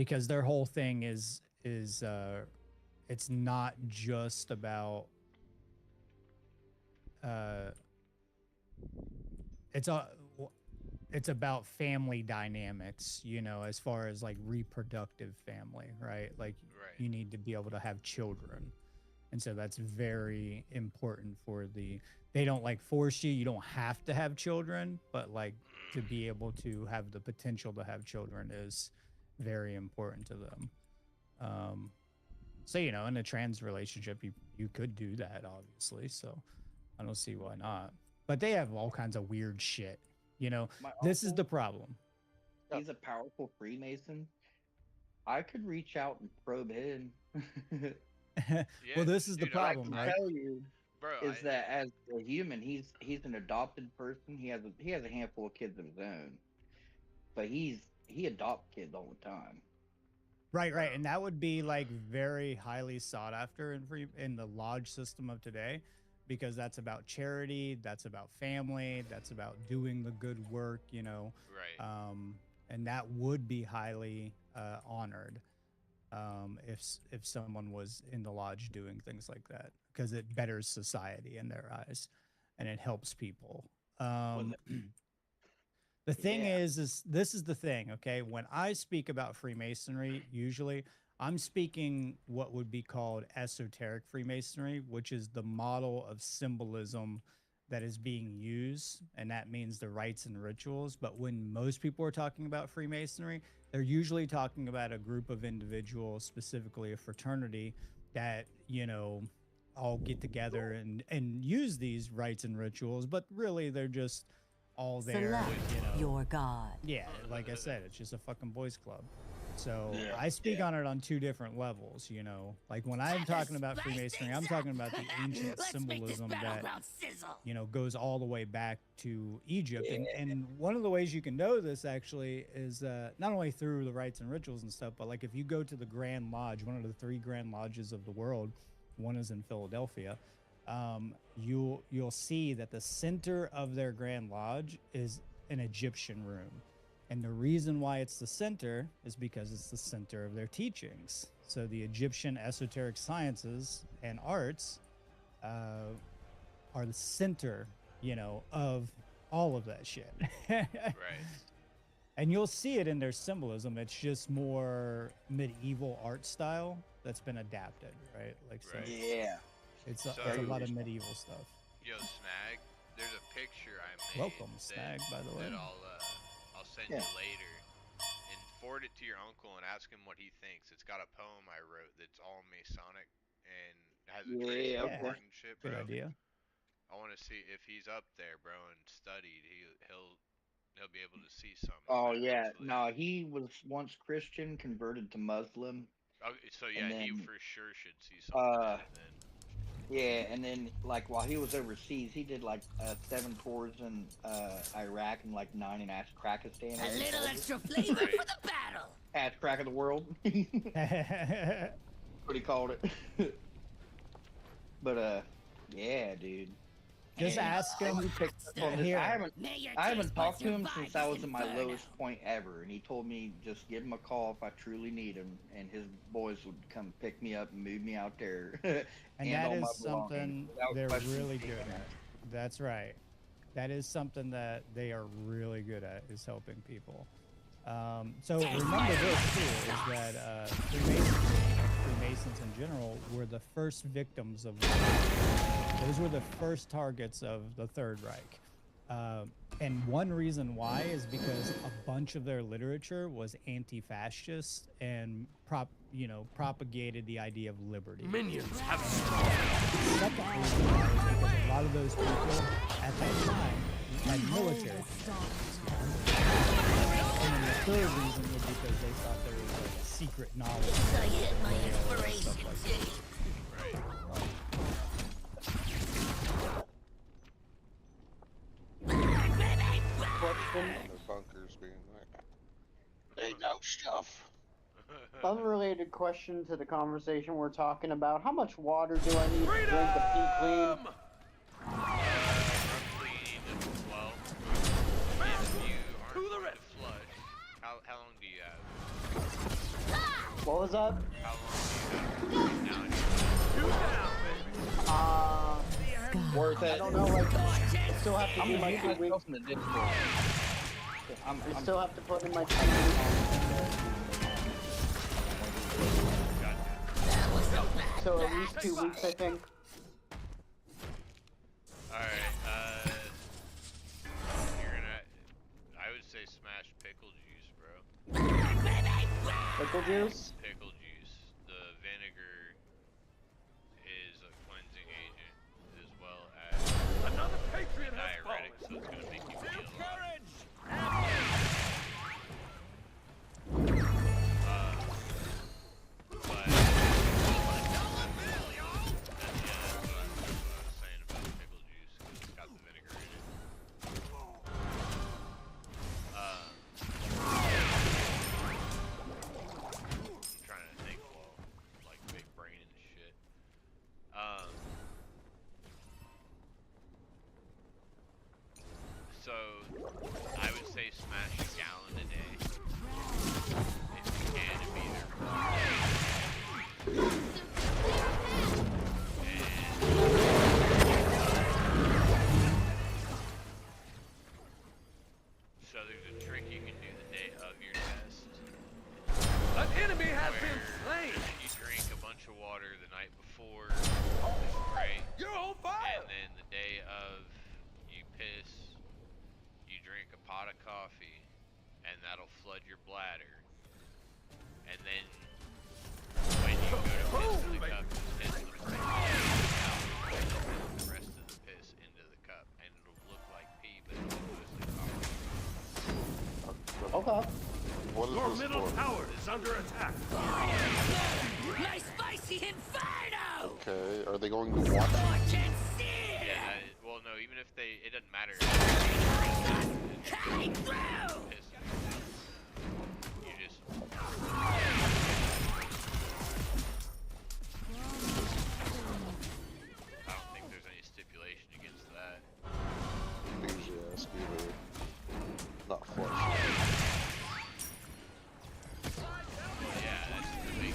because their whole thing is it's not just about uh it's a it's about family dynamics, you know, as far as like reproductive family, right? Like Right. you need to be able to have children. And so that's very important for they don't like force you. You don't have to have children, but like to be able to have the potential to have children is very important to them. Um, so, you know, in a trans relationship, you could do that, obviously. So I don't see why not. But they have all kinds of weird shit. You know, My this is the uncle, problem. he's a powerful Freemason. I could reach out and probe him. Well, Yeah, this is the dude. What I problem, can right? tell you Bro, is that as a human, he's an adopted person. He has a handful of kids of his own, but he adopts kids all the time. Right, right, bro. and that would be like very highly sought after in the lodge system of today, because that's about charity, that's about family, that's about doing the good work, you know, Right. and that would be highly honored if someone was in the lodge doing things like that, because it betters society in their eyes, and it helps people. Was Um, it? The thing Yeah. is this is the thing, okay? When I speak about Freemasonry, usually I'm speaking what would be called esoteric Freemasonry, which is the model of symbolism that is being used, and that means the rites and rituals. But when most people are talking about Freemasonry, they're usually talking about a group of individuals, specifically a fraternity, that, you know, all get together and use these rites and rituals, but really they're just all there, Select you know. your god. Yeah, like I said, it's just a fucking boys club. So Yeah. I speak Yeah. on it on two different levels, you know. Like when I'm talking about Freemasonry, I'm talking about the ancient symbolism that, you know, goes all the way back to Egypt. And one of the ways you can know this actually is not only through the rites and rituals and stuff, but like if you go to the Grand Lodge, one of the three Grand Lodges of the world, one is in Philadelphia. You'll see that the center of their Grand Lodge is an Egyptian room. And the reason why it's the center is because it's the center of their teachings. So the Egyptian esoteric sciences and arts are the center, you know, of all of that shit. Right. And you'll see it in their symbolism. It's just more medieval art style that's been adapted, right? Like, so Right. Yeah. it's So- a lot of medieval stuff. Yo, Snag, there's a picture I made. Welcome, that- Snag, by the way. That I'll send Yeah. you later, and forward it to your uncle and ask him what he thinks. It's got a poem I wrote that's all Masonic and has a trace Yeah, of okay. art and shit, Good bro. idea. I want to see if he's up there, bro, and studied. He'll be able to see something. Oh yeah. eventually. No, he was once Christian, converted to Muslim, Okay, so yeah, and he then for sure should see something in it then. yeah, and then like while he was overseas, he did like 7 tours in Iraq and like 9 in Ashkrakistan. A little extra flavor Right. for the battle. Ash crack of the world. What he called it. But yeah, dude. Just And ask him. he picked up on this. Here. May your I haven't taste talked to buds him survive since I this was in my inferno. lowest point ever, and he told me just give him a call if I truly need him, and his boys would come pick me up and move me out there. And that all my is something belongings without they're question. really good at. That's right. That is something that they are really good at, is helping people. So remember this too, is that Freemasons in general were the first victims of the Reich. Those were the first targets of the Third Reich. And one reason why is because a bunch of their literature was anti-fascist and propagated the idea of liberty. Minions have Second reason why is because a lot of those people at that time had military. And then the third reason was because they thought there was like a secret knowledge. I hit my and expiration stuff like date. Right. Question. And the bunkers being like, they know stuff. Unrelated question to the conversation we're talking about. How much water do I need to drink to pee clean? Roughly 12. If you aren't going to flush, how long do you have? What was that? How long do you have to wait down? Worth I it. don't know, like, I still have to I'm do gonna my mute 2 weeks. myself in the Discord. I still have to put in my 2 weeks. So at least 2 weeks, I think. Alright, you're gonna... I would say smash pickle juice, bro. Pickle juice? Pickle juice. The vinegar is a cleansing agent as well as Another patriot a has diuretic, so fallen. it's gonna make you Feel feel a lot. courage. But that's what I was saying about pickle juice, 'cause it's got the vinegar in it. I'm trying to think while, like, big brain and shit. So I would say smash a gallon a day. If you can, it'd be either water. So there's a trick you can do the day of your test, An enemy has been where slain. you drink a bunch of water the night before, right? You're on fire. And then the day of you piss, you drink a pot of coffee, and that'll flood your bladder. And then when you go to piss in the cup, piss the first out, and then the rest of the piss into the cup, and it'll look like pee, but it'll be mostly coffee. Okay. What is Your this middle for? tower is under attack. My spicy inferno! Okay, are they going to watch? Scorch and sear! Yeah, well, no, even if they, it doesn't matter. Cutting through! Piss. You just. I don't think there's any stipulation against that. Enthusiast either. Not flush. Yeah, that's the big.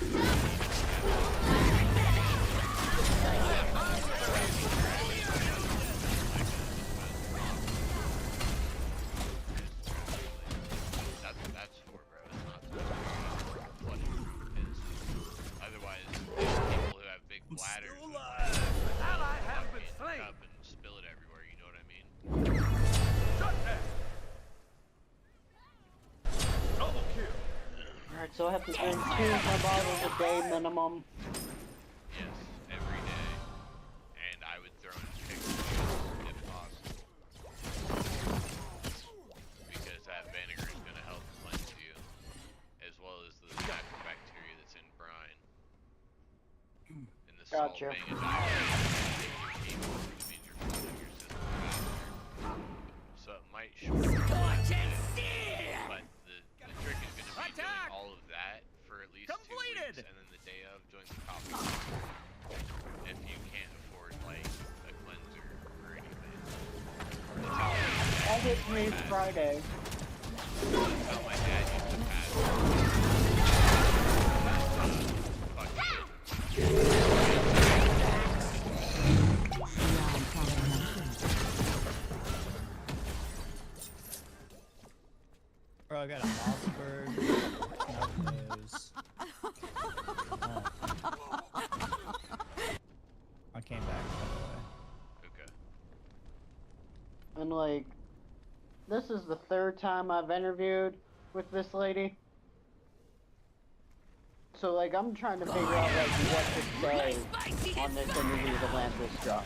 That's for, bro. It's not flooding piss. Otherwise, people who have big bladders Still would alive. Ally has been fucking slain. cup and spill it everywhere. You know what I mean? Shut that. Double kill. Alright, so I have to drink 2 of my bottles a day minimum. Yes, every day. And I would throw in pickle juice if possible. Because that vinegar is going to help cleanse you, as well as the natural bacteria that's in brine. And the salt Gotcha. being a diuretic, which means you're flooding your system faster. So it might shorten your time Scorch a and bit, sear! but the trick is going to be doing all of that for at least 2 weeks, and then the day of doing the coffee. If you can't afford like a cleanser or anything. That's how That hits me Friday. that's how my dad used to pass. Bro, I got a Mossberg. Those. I came back, by the way. Okay. And like, this is the 3rd time I've interviewed with this lady. So like, I'm trying to figure out like what to say on this interview to land this job.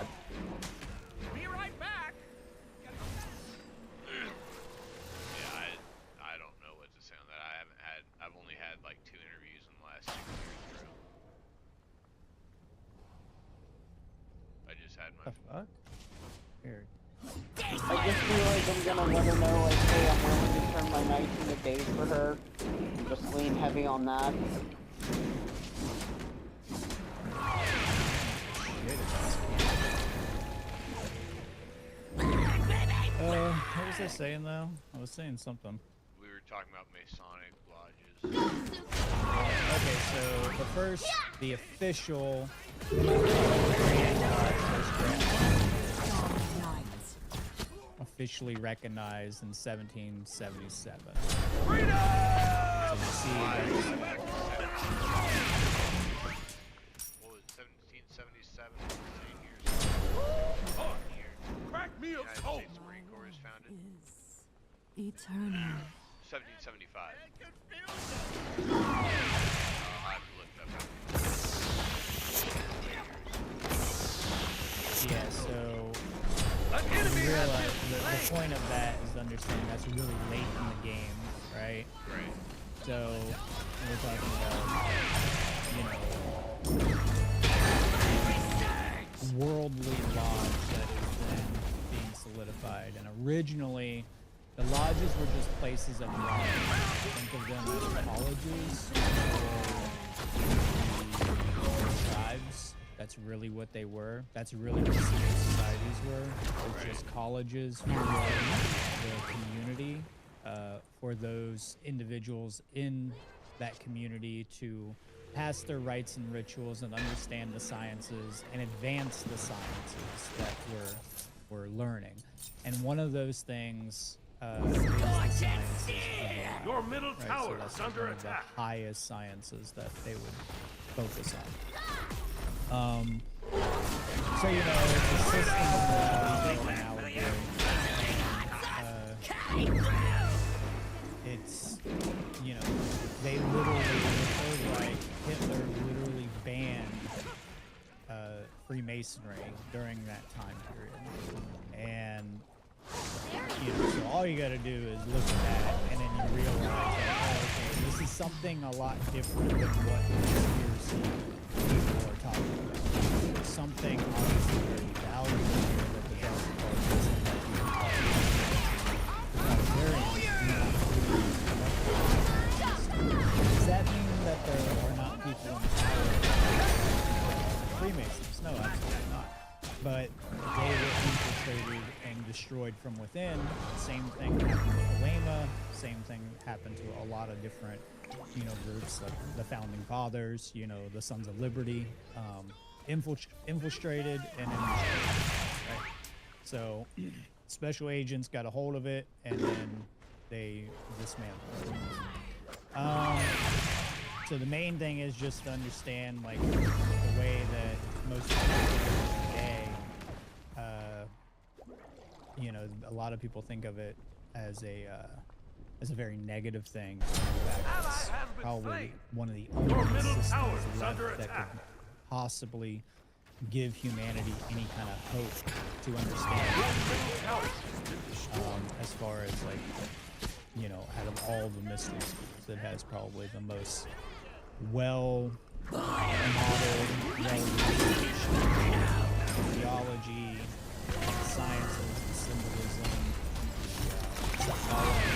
Be right back. Yeah, I don't know what to say on that. I've only had like 2 interviews in the last 6 years, bro. I just had my. The fuck? Weird. I just feel like I'm gonna let her know like, hey, I'm willing to turn my nights into days for her. Just lean heavy on that. What was I saying though? I was saying something. We were talking about Masonic lodges. Okay, so but first, the official officially recognized in 1777. Freedom! So you see there's What was it, 1777? Same years. Year. Crack me The a United cold. States Marine Corps is founded. Eternal. 1775. I have to look it up. yeah. So An you enemy has realize been the slain. point of that is to understand that's really late in the game, right? Right. So we're talking about, worldly lodge that is then being solidified. And originally, the lodges were just places of learning. Think of them as colleges for the tribes. That's really what they were. That's really what secret societies were. It was just colleges for the community, for those individuals in that community to pass their rites and rituals and understand the sciences and advance the sciences that we're learning. And one of those things is the sciences of life, Your middle right? So tower that's is under one of the attack. highest sciences that they would focus on. So it's a system of it's they literally, Hitler literally banned Freemasonry during that time period, and so all you got to do is look at that, and then you realize that, okay, this is something a lot different than what conspiracy people are talking about. Something obviously very valuable here that the best part does that mean that there are not people in power? Freemasons? No, absolutely not. But they were infiltrated and destroyed from within. Same thing happened with Alema. Same thing happened to a lot of different, groups like the Founding Fathers. The Sons of Liberty, infiltrated and right? So special agents got a hold of it, and then they dismantled it. So the main thing is just to understand, like, the way that most people today, a lot of people think of it as a very negative thing. In fact, it's probably one of the only systems left that could possibly give humanity any kind of hope to understand. As far as, like, out of all the mystery schools, it has probably the most well modeled, theology, sciences, and symbolism, psychology.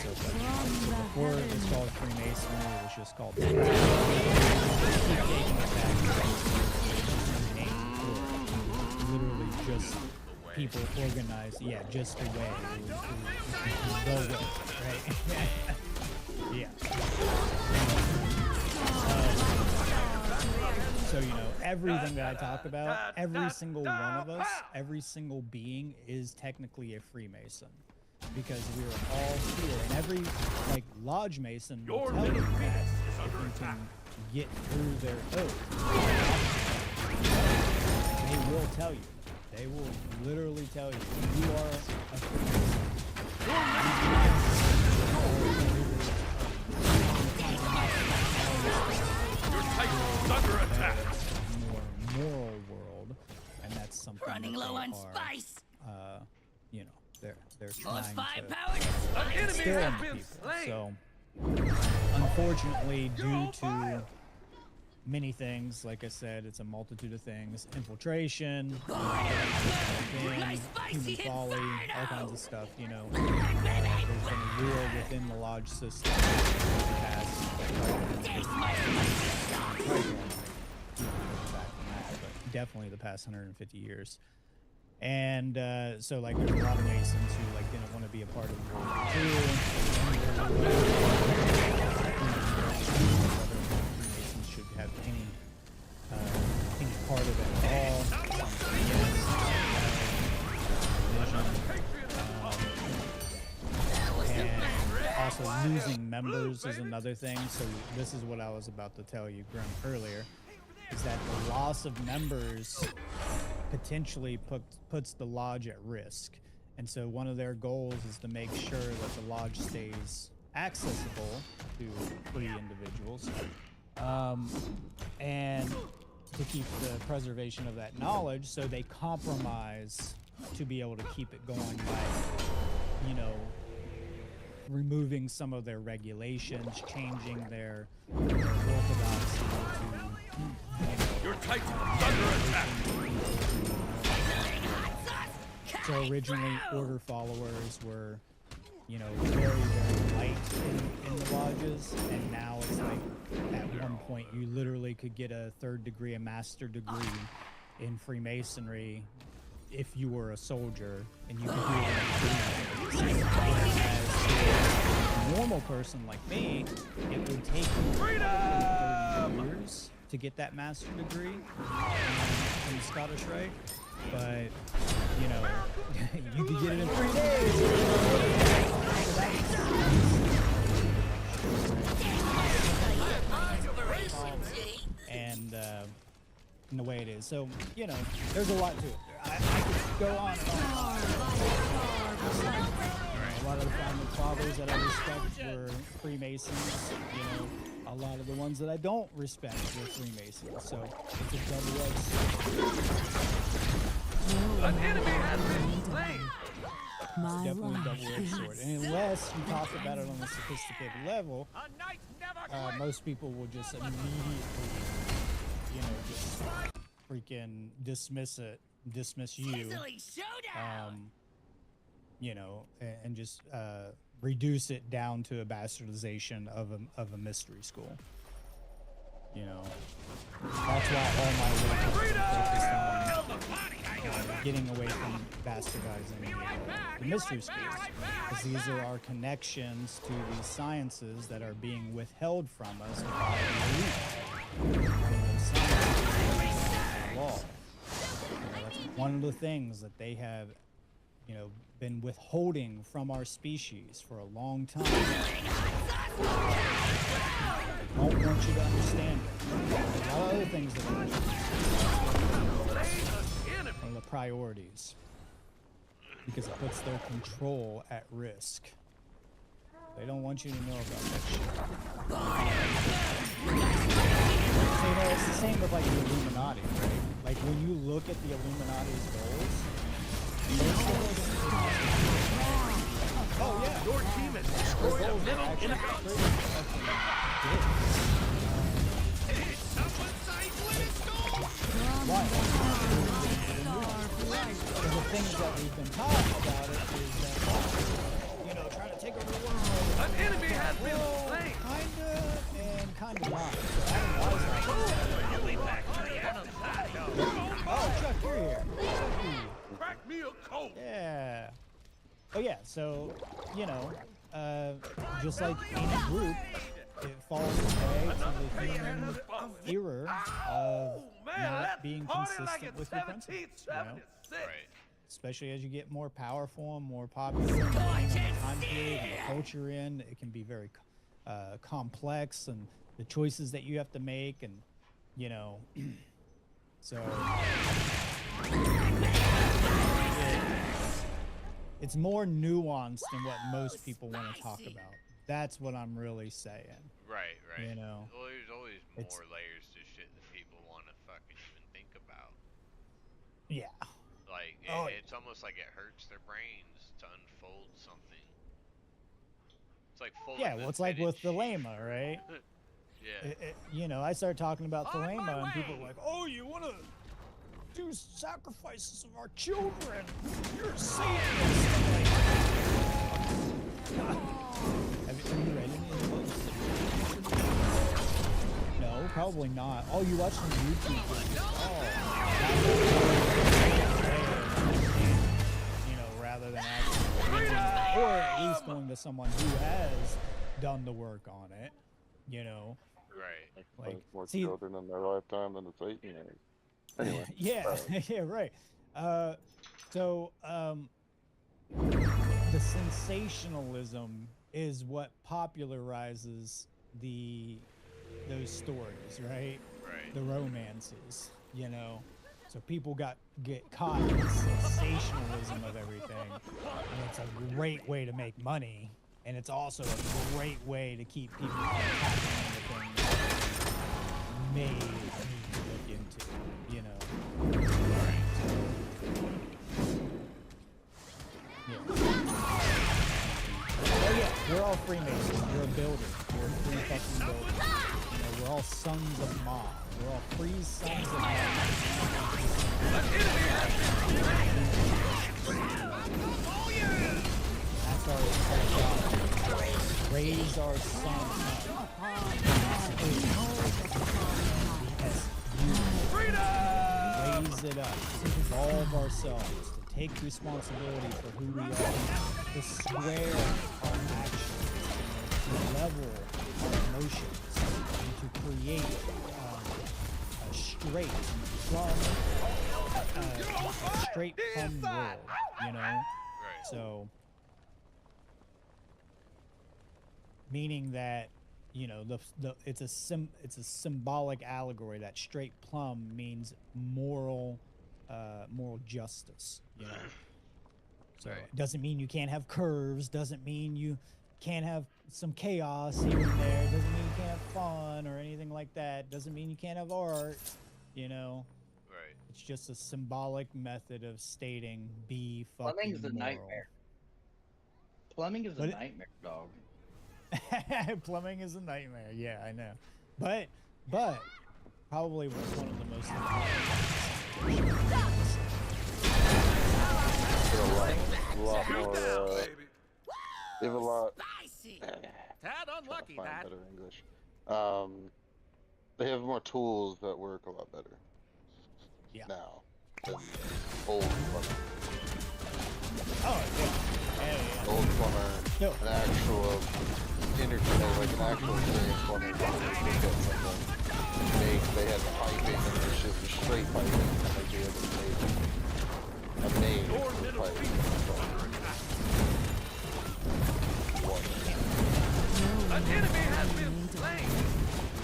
So before it was called Freemasonry, it was just called the Craft. Keep taking it back. Literally just people organized, just the way. The way, right? Yeah. So, everything that I talk about, every single one of us, every single being is technically a Freemason. Because we're all here. And every, Lodge Mason will tell you that if you can get through their oath, they will tell you. They will literally tell you, you are a Freemason. Your titan is under attack. More moral world, and that's something Running that low they on are, spice. They're Most trying to firepower to An spice. enemy instill has in been people. slain. So, unfortunately, You're due on to fire. many things, like I said, it's a multitude of things: infiltration, My spicy human folly, all inferno. kinds of stuff. There's been a war within the lodge system for the past, Taste my spicy sauce. probably more back than that, but definitely the past 150 years. And so, there's a lot of Masons who didn't want to be a part of World War II. members is another thing. So this is what I was about to tell you, Grim, earlier, is that the loss of members potentially puts the lodge at risk. And so one of their goals is to make sure that the lodge stays accessible to free individuals, and to keep the preservation of that knowledge. So they compromise to be able to keep it going by, you know, removing some of their regulations, changing their orthodoxy to, Your Titan is under attack. So originally, order followers were, you know, very, very light in the lodges, and now it's like at one point you literally could get a 3rd degree, a master degree in Freemasonry if you were a soldier, and you could do it in 3 days. Whereas a normal person like me, it would take you 30 years to get that master degree in the Scottish Rite. But, you know, you could get it in 3 days. And the way it is. So, you know, there's a lot to it. I could go on and on. A lot of the founding fathers that I respect were Freemasons. You know, a lot of the ones that I don't respect were Freemasons. So it's a double-edged sword. An enemy has been slain. It's definitely a double-edged sword. And unless you talk about it on a sophisticated level, most people will just immediately, you know, just freaking dismiss you, you know, and just reduce it down to a bastardization of a mystery school. You know, that's why all my work is focused on getting away from bastardizing the mystery schools, because these are our connections to these sciences that are being withheld from us by the elite. One of those sciences is the law. You know, that's one of the things that they have, you know, been withholding from our species for a long time. They don't want you to understand it. There's a lot of other things that they want you to understand. One of the priorities. Because it puts their control at risk. They don't want you to know about that shit. So, you know, it's the same with like the Illuminati, right? Like when you look at the Illuminati's goals, oh yeah, Your team has destroyed a middle enemy. So the things that we've been talking about it is that, you know, trying to take over the world. An enemy has been slain. Kinda and kinda not. So Adam Weiss, oh, Chuck, you're here. Crack me a cold. Yeah. Oh yeah, so, you know, just like any group, it falls prey to the human error of not being consistent with your principles, you know? Right. Especially as you get more powerful and more popular, and depending on the time period and the culture you're in, it can be very complex, and the choices that you have to make, and, you know, so... It's more nuanced than what most people want to talk about. That's what I'm really saying. Right, right. You know, well, there's always more layers to shit that people want to fucking even think about. Yeah. Like, it's almost like it hurts their brains to unfold something. It's like full. Yeah, well, it's like with the Thelema, right? Yeah. You know, I started talking about Thelema, and people were like, "Oh, you want to do sacrifices of our children? You're a Satanist." Have you read any of those? No, probably not. Oh, you watch some YouTube videos. You know, rather than actually reading, or at least going to someone who has done the work on it. You know, Right. Like more children in their lifetime than the Satan is. Anyway. Yeah, yeah, right. So the sensationalism is what popularizes those stories, right? Right. The romances, you know. So people get caught in the sensationalism of everything, and it's a great way to make money, and it's also a great way to keep people from tapping into things that they may need to look into, you know. Yeah. Oh yeah, we're all Freemasons. We're a builder. We're free fucking builders. You know, we're all sons of Ma. We're all free sons of Ma. That's our job. Raise our sons up. Raise it up. To evolve ourselves. To take responsibility for who we are. To square our actions. To level our emotions. And to create a straight from world, you know. Right. So, meaning that, you know, it's a symbolic allegory. That straight plumb means moral justice, you know. So Right. it doesn't mean you can't have curves. Doesn't mean you can't have some chaos here and there. Doesn't mean you can't have fun or anything like that. Doesn't mean you can't have art, you know. Right. It's just a symbolic method of stating be fucking Plumbing's a moral. nightmare. Plumbing is a But nightmare, dog. Plumbing is a nightmare. Yeah, I know. But probably one of the most A lot more, they have a lot. Tad unlucky, Find that. better English. They have more tools that work a lot better. Yeah. Now than old plumber. Oh yeah. Old plumber, No. an actual interconnect, like an actual experienced plumber. They had the piping and their shit was straight piping, like they had a main Your middle pipe. feet An enemy has been slain.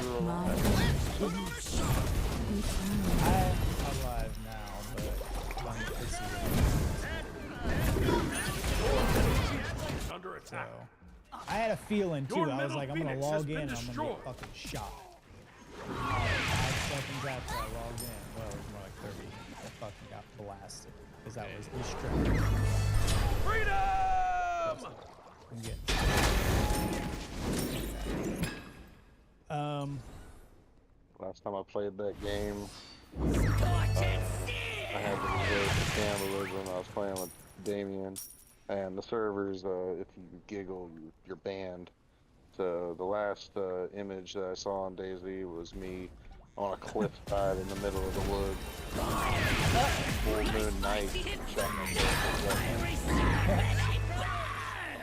I'm alive now, but I'm pissy. Under So attack. I had a feeling too. Your I was middle like, I'm gonna Phoenix has log been in and I'm gonna destroyed. get fucking shot. 5 seconds after I logged in, well, it was more like 30. I fucking got blasted because that was distracting. Freedom! I'm getting. Last time I played that game, I had to resort to cannibalism. I was playing with Damien, and the servers, if you giggle, you're banned. So the last image that I saw on DayZ was me on a cliffside in the middle of the woods. Full moon night.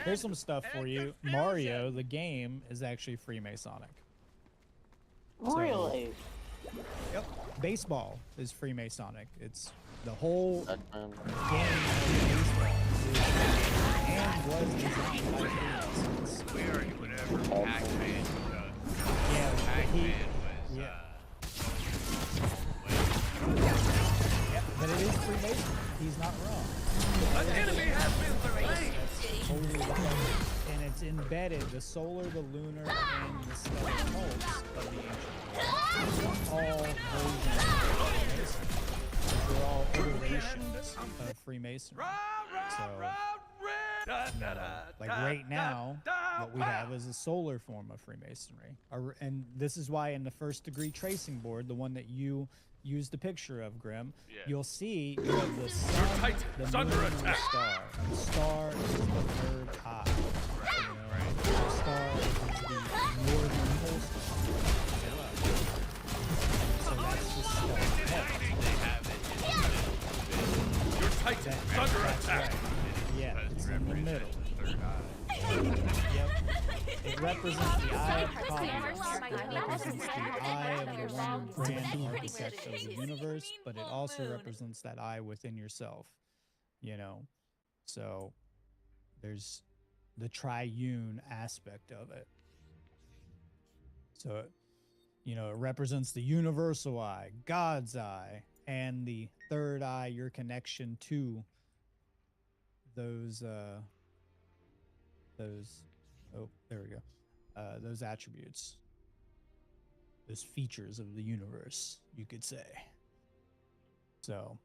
Here's some stuff for you. Mario, the game, is actually Freemasonic. Really? Yep. Baseball is Freemasonic. It's the whole Pac-Man. game of baseball and was designed by Freemasons. We already whatever Pac-Man does. Yeah, Pac-Man was yeah. But it is Freemason. He's not wrong. An enemy has been slain. Totally the fucking- and it's embedded the solar, the lunar, and the stellar cults of the ancient world. All versions of Freemasonry. They're all iterations of Freemasonry. So, like right now, what we have is a solar form of Freemasonry. And this is why in the first degree tracing board, the one that you used the picture of, Grim, Yeah. you'll see you have the sun, the Titan's moon, under and the attack. star. The star is the third eye. You know? The star is the northern pole star. So that's the star. They have it Your Titan is under That's attack. right. Yeah, because it's it in the middle. represents the third eye. Yep. It represents the eye of Providence. It represents the eye of the one grand architect of the universe, but it also represents that eye within yourself. You know, so there's the triune aspect of it. So, you know, it represents the universal eye, God's eye, and the third eye, your connection to those oh, there we go. Those attributes, those features of the universe, you could say. So,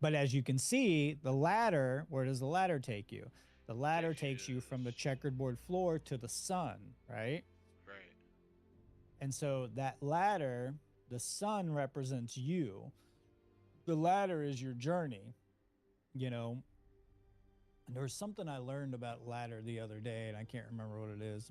but as you can see, the ladder, where does the ladder take you? The ladder takes you from the checkerboard floor to the sun, right? Right. And so that ladder, the sun represents you. The ladder is your journey, you know. And there was something I learned about ladder the other day, and I can't remember what it is.